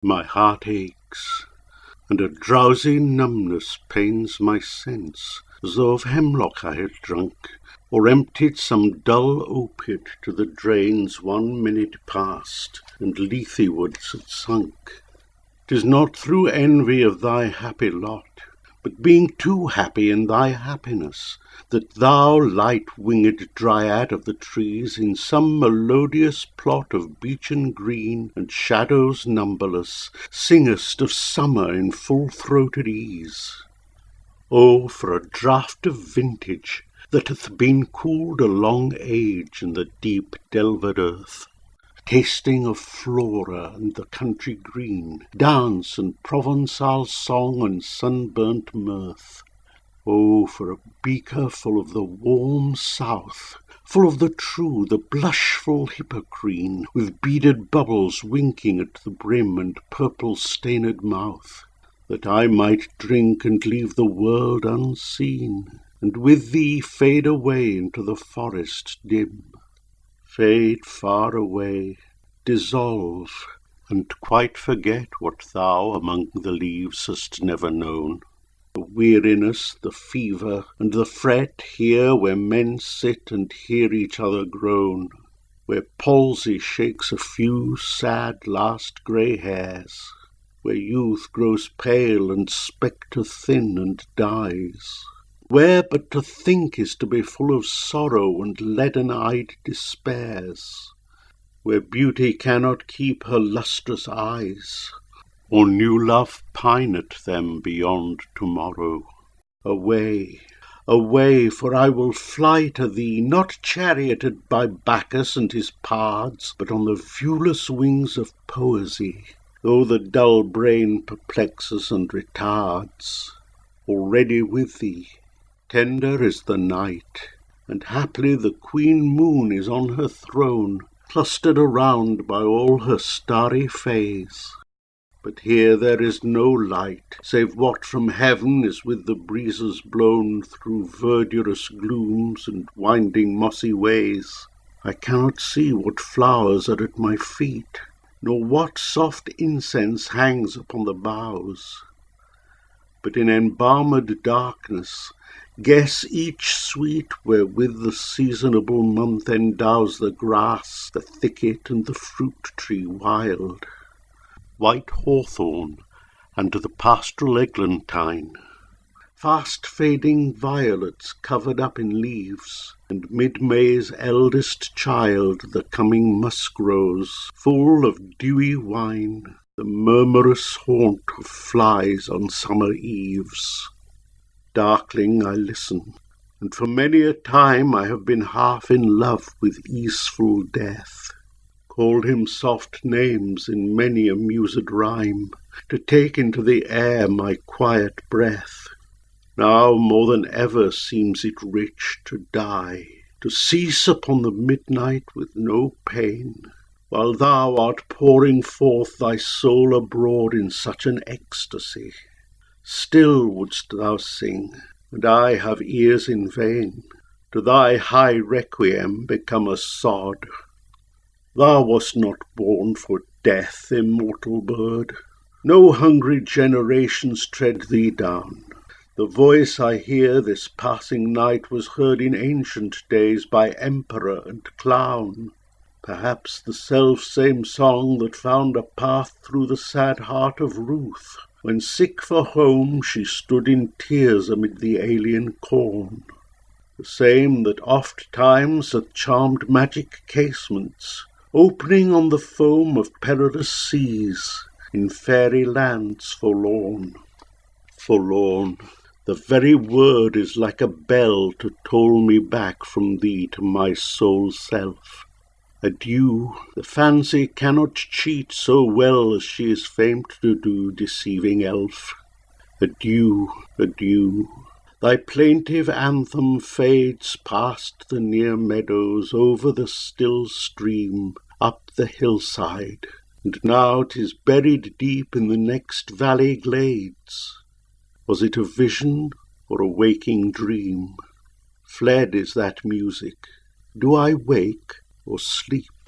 My heart aches, and a drowsy numbness pains my sense, as though of hemlock I had drunk, or emptied some dull opiate to the drains 1 minute past, and Lethewards had sunk. 'Tis not through envy of thy happy lot, but being too happy in thy happiness, that thou, light-winged dryad of the trees, in some melodious plot of beechen green and shadows numberless, singest of summer in full-throated ease. Oh, for a draught of vintage that hath been cooled a long age in the deep delved earth, tasting of Flora and the country green, dance and Provençal song and sunburnt mirth. Oh, for a beaker full of the warm south, full of the true, the blushful Hippocrene, with beaded bubbles winking at the brim and purple-stained mouth, that I might drink and leave the world unseen, and with thee fade away into the forest dim. Fade far away, dissolve, and quite forget what thou among the leaves hast never known. The weariness, the fever, and the fret here where men sit and hear each other groan, where palsy shakes a few sad last grey hairs, where youth grows pale and spectre-thin and dies, where but to think is to be full of sorrow and leaden-eyed despairs, where beauty cannot keep her lustrous eyes, or new love pine at them beyond tomorrow. Away, away, for I will fly to thee, not charioted by Bacchus and his pards, but on the viewless wings of poesy, though the dull brain perplexes and retards. Already with thee, tender is the night, and haply the queen moon is on her throne, clustered around by all her starry fays. But here there is no light, save what from heaven is with the breezes blown through verdurous glooms and winding mossy ways. I cannot see what flowers are at my feet, nor what soft incense hangs upon the boughs. But in embalmed darkness guess each sweet wherewith the seasonable month endows the grass, the thicket, and the fruit-tree wild. White hawthorn and the pastoral eglantine, fast-fading violets covered up in leaves, and mid-May's eldest child, the coming musk-rose, full of dewy wine, the murmurous haunt of flies on summer eves. Darkling I listen, and for many a time I have been half in love with easeful death, called him soft names in many a mused rhyme, to take into the air my quiet breath. Now more than ever seems it rich to die, to cease upon the midnight with no pain, while thou art pouring forth thy soul abroad in such an ecstasy. Still wouldst thou sing, and I have ears in vain, to thy high requiem become a sod. Thou wast not born for death, immortal bird. No hungry generations tread thee down. The voice I hear this passing night was heard in ancient days by emperor and clown. Perhaps the self-same song that found a path through the sad heart of Ruth, when sick for home she stood in tears amid the alien corn. The same that oft times hath charmed magic casements, opening on the foam of perilous seas, in fairy lands forlorn. Forlorn, the very word is like a bell to toll me back from thee to my soul's self. Adieu, the fancy cannot cheat so well as she is famed to do, deceiving elf. Adieu, adieu, thy plaintive anthem fades past the near meadows, over the still stream, up the hillside, and now 'tis buried deep in the next valley glades. Was it a vision or a waking dream? Fled is that music. Do I wake or sleep?